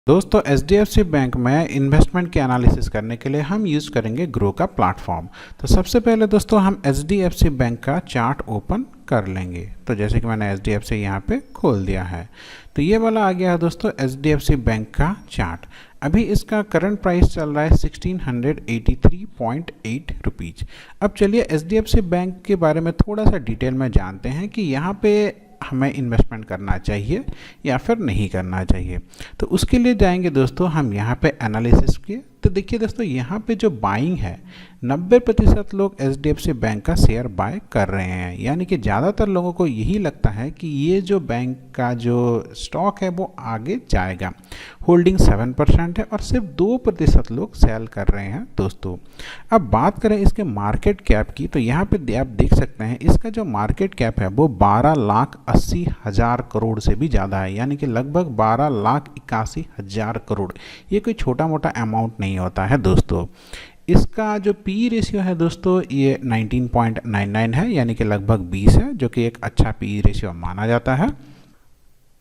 दोस्तों HDFC bank में investment के एनालिसिस करने के लिए हम यूज़ करेंगे ग्रो का प्लेटफॉर्म। तो सबसे पहले दोस्तों हम एचडीएफसी बैंक का चार्ट ओपन कर लेंगे। तो जैसे कि मैंने एचडीएफसी यहाँ पे खोल दिया है, तो ये वाला आ गया है दोस्तों एचडीएफसी बैंक का चार्ट। अभी इसका करंट प्राइस चल रहा है 1683.8 रुपीज़। अब चलिए एचडीएफसी बैंक के बारे में थोड़ा सा डिटेल में जानते हैं कि यहाँ पे हमें इन्वेस्टमेंट करना चाहिए या फिर नहीं करना चाहिए। तो उसके लिए जाएंगे दोस्तों हम यहाँ पे एनालिसिस के। तो देखिए दोस्तों यहाँ पे जो बाइंग है 90% लोग एचडीएफसी बैंक का शेयर बाय कर रहे हैं, यानी कि ज़्यादातर लोगों को यही लगता है कि ये जो बैंक का जो स्टॉक है वो आगे जाएगा। होल्डिंग 7% है और सिर्फ 2% लोग सेल कर रहे हैं दोस्तों। अब बात करें इसके मार्केट कैप की, तो यहाँ पे आप देख सकते हैं इसका जो मार्केट कैप है वो 12,80,000 करोड़ से भी ज़्यादा है, यानी कि लगभग 12,81,000 करोड़। ये कोई छोटा मोटा अमाउंट नहीं होता है दोस्तों। इसका जो पी रेशियो है दोस्तों ये 19.99 है, यानी कि लगभग 20 है, जो कि एक अच्छा पी रेशियो माना जाता है।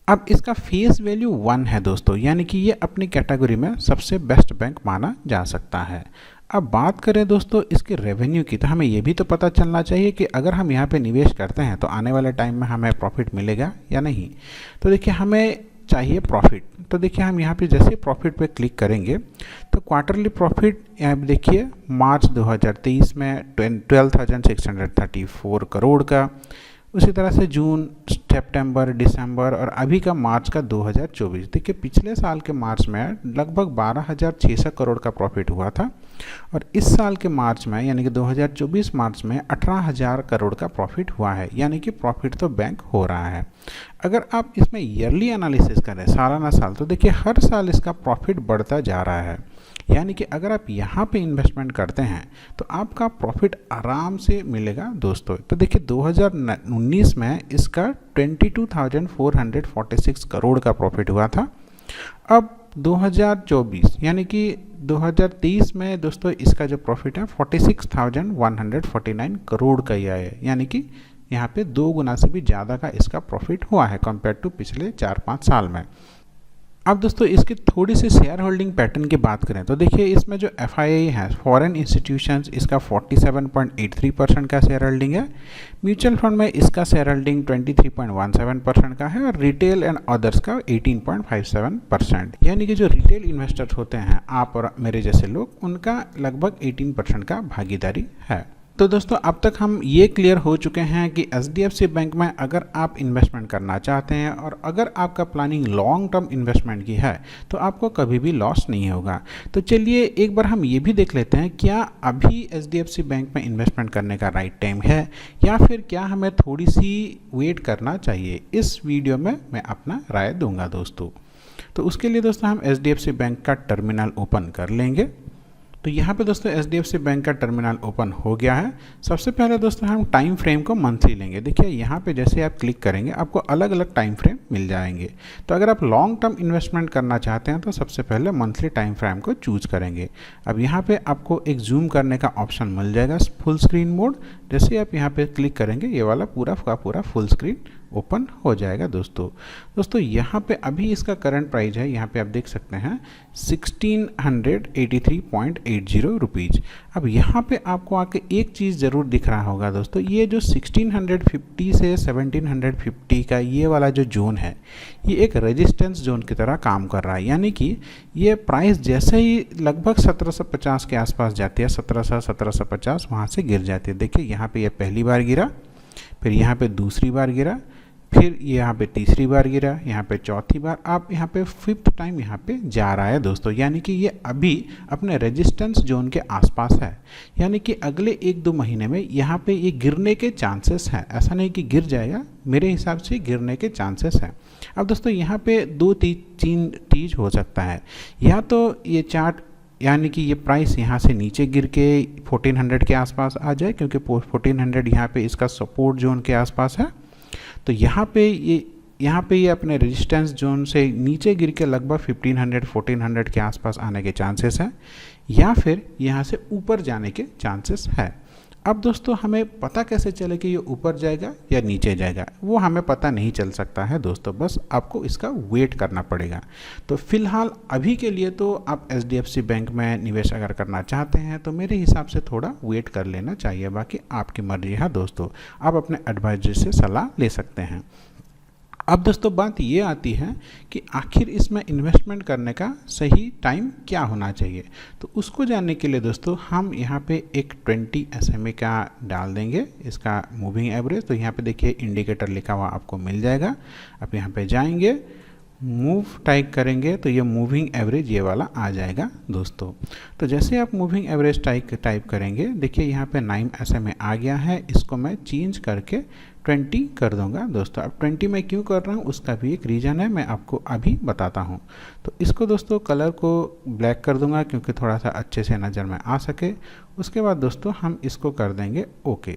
अब इसका फेस वैल्यू 1 है दोस्तों, यानी कि ये अपनी कैटेगरी में सबसे बेस्ट बैंक माना जा सकता है। अब बात करें दोस्तों इसके रेवेन्यू की, तो हमें ये भी तो पता चलना चाहिए कि अगर हम यहाँ पे निवेश करते हैं तो आने वाले टाइम में हमें प्रॉफिट मिलेगा या नहीं। तो देखिए हमें चाहिए प्रॉफिट। तो देखिए हम यहाँ पे जैसे प्रॉफिट पे क्लिक करेंगे तो क्वार्टरली प्रॉफिट यहाँ पे देखिए मार्च 2023 में 12,634 करोड़ का, उसी तरह से जून, सितंबर, दिसंबर और अभी का मार्च का 2024। देखिए पिछले साल के मार्च में लगभग 12,600 करोड़ का प्रॉफिट हुआ था और इस साल के मार्च में यानी कि 2024 मार्च में 18,000 करोड़ का प्रॉफिट हुआ है, यानी कि प्रॉफिट तो बैंक हो रहा है। अगर आप इसमें ईयरली एनालिसिस करें सालाना साल, तो देखिए हर साल इसका प्रॉफिट बढ़ता जा रहा है, यानी कि अगर आप यहाँ पे इन्वेस्टमेंट करते हैं तो आपका प्रॉफिट आराम से मिलेगा दोस्तों। तो देखिए 2019 में इसका 22,446 करोड़ का प्रॉफिट हुआ था। अब 2024 यानी कि 2023 में दोस्तों इसका जो प्रॉफिट है 46,149 करोड़ का ही है, यानी कि यहाँ पे 2 गुना से भी ज़्यादा का इसका प्रॉफिट हुआ है कंपेयर टू पिछले 4-5 साल में। अब दोस्तों इसकी थोड़ी सी शेयर होल्डिंग पैटर्न की बात करें तो देखिए इसमें जो एफआईआई है फॉरेन इंस्टीट्यूशंस, इसका 47.83% का शेयर होल्डिंग है। म्यूचुअल फंड में इसका शेयर होल्डिंग 23.17% का है और रिटेल एंड अदर्स का 18.57%, यानी कि जो रिटेल इन्वेस्टर्स होते हैं आप और मेरे जैसे लोग, उनका लगभग 18% का भागीदारी है। तो दोस्तों अब तक हम ये क्लियर हो चुके हैं कि एचडीएफसी बैंक में अगर आप इन्वेस्टमेंट करना चाहते हैं और अगर आपका प्लानिंग लॉन्ग टर्म इन्वेस्टमेंट की है तो आपको कभी भी लॉस नहीं होगा। तो चलिए एक बार हम ये भी देख लेते हैं क्या अभी एचडीएफसी बैंक में इन्वेस्टमेंट करने का राइट टाइम है या फिर क्या हमें थोड़ी सी वेट करना चाहिए। इस वीडियो में मैं अपना राय दूंगा दोस्तों। तो उसके लिए दोस्तों हम एचडीएफसी बैंक का टर्मिनल ओपन कर लेंगे। तो यहाँ पे दोस्तों एचडीएफसी बैंक का टर्मिनल ओपन हो गया है। सबसे पहले दोस्तों हम टाइम फ्रेम को मंथली लेंगे। देखिए यहाँ पे जैसे आप क्लिक करेंगे आपको अलग अलग टाइम फ्रेम मिल जाएंगे। तो अगर आप लॉन्ग टर्म इन्वेस्टमेंट करना चाहते हैं तो सबसे पहले मंथली टाइम फ्रेम को चूज करेंगे। अब यहाँ पे आपको एक जूम करने का ऑप्शन मिल जाएगा, फुल स्क्रीन मोड। जैसे आप यहाँ पे क्लिक करेंगे ये वाला पूरा का पूरा फुल स्क्रीन ओपन हो जाएगा दोस्तों यहाँ पे अभी इसका करंट प्राइस है, यहाँ पे आप देख सकते हैं 1683.80 रुपीज़। अब यहाँ पे आपको आके एक चीज़ ज़रूर दिख रहा होगा दोस्तों, ये जो 1650 से 1750 का ये वाला जो जोन है ये एक रेजिस्टेंस जोन की तरह काम कर रहा है, यानी कि ये प्राइस जैसे ही लगभग 1750 के आसपास जाती है, 1750 वहाँ से गिर जाती है। देखिए यहाँ पे ये पहली बार गिरा, फिर यहाँ पे दूसरी बार गिरा, फिर यहाँ पे तीसरी बार गिरा, यहाँ पे चौथी बार, आप यहाँ पे 5th टाइम यहाँ पे जा रहा है दोस्तों, यानी कि ये अभी अपने रेजिस्टेंस जोन के आसपास है, यानी कि अगले 1-2 महीने में यहाँ पे ये गिरने के चांसेस हैं। ऐसा नहीं कि गिर जाएगा, मेरे हिसाब से गिरने के चांसेस हैं। अब दोस्तों यहाँ पे 2-3 चीज़ हो सकता है, या तो ये चार्ट यानी कि ये प्राइस यहाँ से नीचे गिर के 1400 के आसपास आ जाए, क्योंकि 1400 यहाँ पे इसका सपोर्ट जोन के आसपास है। तो यहाँ पे ये अपने रेजिस्टेंस जोन से नीचे गिर के लगभग 1500-1400 के आसपास आने के चांसेस हैं, या फिर यहाँ से ऊपर जाने के चांसेस है। अब दोस्तों हमें पता कैसे चले कि ये ऊपर जाएगा या नीचे जाएगा, वो हमें पता नहीं चल सकता है दोस्तों, बस आपको इसका वेट करना पड़ेगा। तो फिलहाल अभी के लिए तो आप HDFC बैंक में निवेश अगर करना चाहते हैं तो मेरे हिसाब से थोड़ा वेट कर लेना चाहिए, बाकी आपकी मर्जी है दोस्तों, आप अपने एडवाइजर से सलाह ले सकते हैं। अब दोस्तों बात ये आती है कि आखिर इसमें इन्वेस्टमेंट करने का सही टाइम क्या होना चाहिए। तो उसको जानने के लिए दोस्तों हम यहाँ पे एक 20 SMA का डाल देंगे, इसका मूविंग एवरेज। तो यहाँ पे देखिए इंडिकेटर लिखा हुआ आपको मिल जाएगा। आप यहाँ पे जाएंगे, मूव टाइप करेंगे तो ये मूविंग एवरेज ये वाला आ जाएगा दोस्तों। तो जैसे आप मूविंग एवरेज टाइप करेंगे, देखिए यहाँ पे 9 SMA आ गया है। इसको मैं चेंज करके 20 कर दूंगा दोस्तों। अब 20 मैं क्यों कर रहा हूँ उसका भी एक रीज़न है, मैं आपको अभी बताता हूँ। तो इसको दोस्तों कलर को ब्लैक कर दूंगा क्योंकि थोड़ा सा अच्छे से नज़र में आ सके। उसके बाद दोस्तों हम इसको कर देंगे ओके।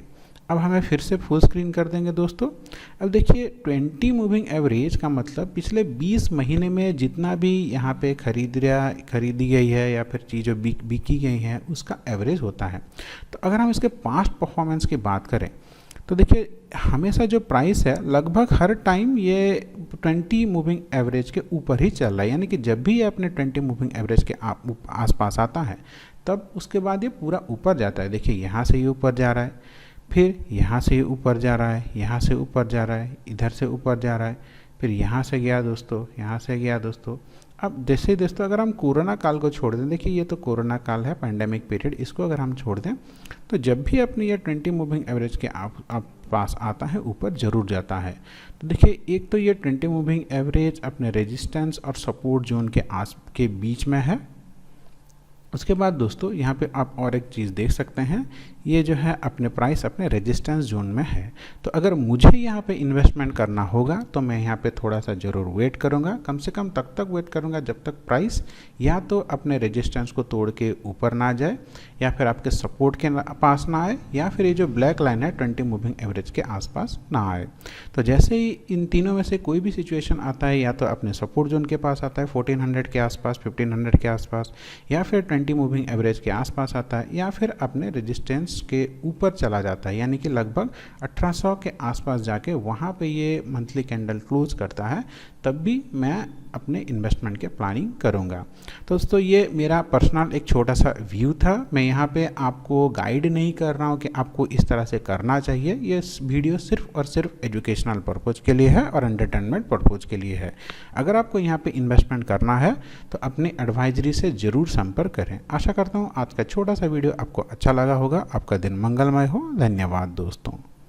अब हमें फिर से फुल स्क्रीन कर देंगे दोस्तों। अब देखिए 20 मूविंग एवरेज का मतलब पिछले 20 महीने में जितना भी यहाँ पे खरीदी गई है या फिर चीज़ें बिकी गई हैं उसका एवरेज होता है। तो अगर हम इसके पास्ट परफॉर्मेंस की बात करें तो देखिए हमेशा जो प्राइस है लगभग हर टाइम ये 20 मूविंग एवरेज के ऊपर ही चल रहा है, यानी कि जब भी ये अपने 20 मूविंग एवरेज के आसपास आता है तब उसके बाद ये पूरा ऊपर जाता है। देखिए यहाँ से ये ऊपर जा रहा है, फिर यहाँ से ऊपर जा रहा है, यहाँ से ऊपर जा रहा है, इधर से ऊपर जा रहा है, फिर यहाँ से गया दोस्तों, यहाँ से गया दोस्तों। अब जैसे दोस्तों अगर हम कोरोना काल को छोड़ दें, देखिए ये तो कोरोना काल है, पैंडेमिक पीरियड, इसको अगर हम छोड़ दें तो जब भी अपनी ये 20 मूविंग एवरेज के आप पास आता है ऊपर ज़रूर जाता है। तो देखिए एक तो ये 20 मूविंग एवरेज अपने रेजिस्टेंस और सपोर्ट जोन के बीच में है। उसके बाद दोस्तों यहाँ पे आप और एक चीज़ देख सकते हैं, ये जो है अपने प्राइस अपने रेजिस्टेंस जोन में है। तो अगर मुझे यहाँ पे इन्वेस्टमेंट करना होगा तो मैं यहाँ पे थोड़ा सा ज़रूर वेट करूँगा, कम से कम तब तक वेट करूँगा जब तक प्राइस या तो अपने रेजिस्टेंस को तोड़ के ऊपर ना जाए, या फिर आपके सपोर्ट के पास ना आए, या फिर ये जो ब्लैक लाइन है 20 मूविंग एवरेज के आसपास ना आए। तो जैसे ही इन तीनों में से कोई भी सिचुएशन आता है, या तो अपने सपोर्ट जोन के पास आता है 1400 के आसपास, 1500 के आसपास, या फिर 20 मूविंग एवरेज के आसपास आता है, या फिर अपने रेजिस्टेंस के ऊपर चला जाता है, यानी कि लगभग 1800 के आसपास जाके वहाँ पे ये मंथली कैंडल क्लोज करता है, तब भी मैं अपने इन्वेस्टमेंट के प्लानिंग करूँगा। तो दोस्तों ये मेरा पर्सनल एक छोटा सा व्यू था। मैं यहाँ पे आपको गाइड नहीं कर रहा हूँ कि आपको इस तरह से करना चाहिए। ये वीडियो सिर्फ और सिर्फ एजुकेशनल पर्पज़ के लिए है और एंटरटेनमेंट पर्पज़ के लिए है। अगर आपको यहाँ पे इन्वेस्टमेंट करना है तो अपने एडवाइजरी से ज़रूर संपर्क करें। आशा करता हूँ आज का छोटा सा वीडियो आपको अच्छा लगा होगा। आपका दिन मंगलमय हो। धन्यवाद दोस्तों।